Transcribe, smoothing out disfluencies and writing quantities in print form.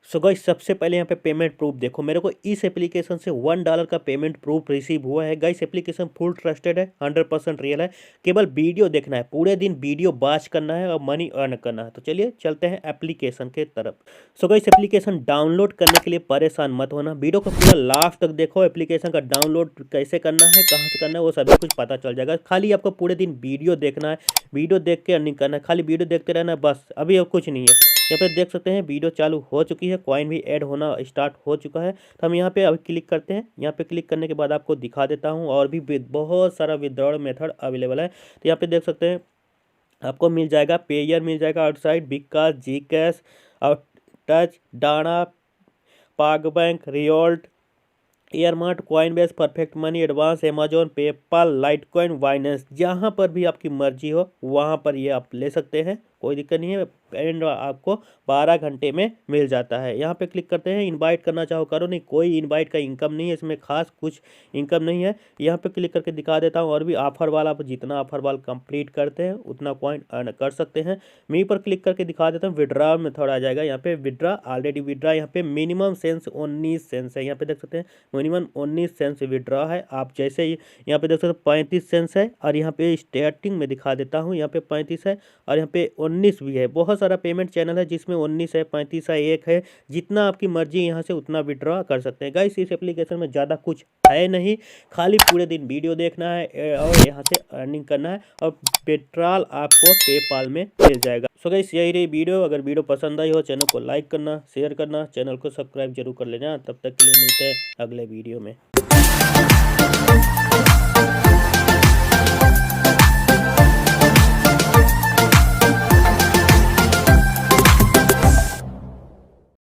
So guys सबसे पहले यहाँ पे पेमेंट प्रूफ देखो, मेरे को इस एप्लीकेशन से $1 का पेमेंट प्रूफ रिसीव हुआ है। गाइस एप्लीकेशन फुल ट्रस्टेड है, 100% रियल है। केवल वीडियो देखना है, पूरे दिन वीडियो वॉच करना है और मनी अर्न करना है। तो चलिए चलते हैं एप्लीकेशन के तरफ। सो गाइस एप्लीकेशन डाउनलोड करने के लिए परेशान मत होना, वीडियो को पूरा लास्ट तक देखो। एप्लीकेशन का डाउनलोड कैसे करना है, कहाँ से करना है, वो सभी कुछ पता चल जाएगा। खाली आपको पूरे दिन वीडियो देखना है, वीडियो देख के अर्निंग करना है, खाली वीडियो देखते रहना है बस। अभी अब कुछ नहीं है। यहाँ पे देख सकते हैं वीडियो चालू हो चुकी है, कॉइन भी ऐड होना स्टार्ट हो चुका है। तो हम यहाँ पे अभी क्लिक करते हैं। यहाँ पे क्लिक करने के बाद आपको दिखा देता हूँ, और भी बहुत सारा विथड्रॉल मेथड अवेलेबल है। तो यहाँ पे देख सकते हैं आपको मिल जाएगा पेयर, मिल जाएगा आउटसाइड, बिकास, जी कैश, और टच, डाना, पाग बैंक, रियोल्ट, एयरमार्ट, Coinbase, Perfect Money, Advance, Amazon, PayPal, Litecoin, Binance. जहाँ पर भी आपकी मर्जी हो वहाँ पर ये आप ले सकते हैं, कोई दिक्कत नहीं है। एंड आपको 12 घंटे में मिल जाता है। यहाँ पे क्लिक करते हैं, इनवाइट करना चाहो करो, नहीं कोई इनवाइट का इनकम नहीं है इसमें, खास कुछ इनकम नहीं है। यहाँ पे क्लिक करके दिखा देता हूँ, और भी ऑफर वाला, आप जितना ऑफर वाला कंप्लीट करते हैं उतना कॉइन अर्न कर सकते हैं। मी पर क्लिक करके दिखा देता हूँ, विड्रा मेथड आ जाएगा। यहाँ पे विड्रा, ऑलरेडी विड्रा, यहाँ पे मिनिमम सेंस 19 सेंस है। यहाँ पे देख सकते हैं मिनिमम 19 सेंस विड्रा है। आप जैसे ही यहाँ पे देख सकते हैं 35 सेंस है, और यहाँ पे स्टार्टिंग में दिखा देता हूँ, यहाँ पे 35 है और यहाँ पे 19 भी है। बहुत सारा पेमेंट चैनल है जिसमें 19 है, 35 है, 1 है। जितना आपकी मर्जी यहाँ से उतना विड्रॉ कर सकते हैं। गाइस इस एप्लीकेशन में ज़्यादा कुछ है नहीं, खाली पूरे दिन वीडियो देखना है और यहाँ से अर्निंग करना है, और पेट्रोल आपको पेपाल में मिल जाएगा। सो गाइस यही रही वीडियो। अगर वीडियो पसंद आई हो, चैनल को लाइक करना, शेयर करना, चैनल को सब्सक्राइब जरूर कर लेना। तब तक के लिए मिलते हैं अगले वीडियो में।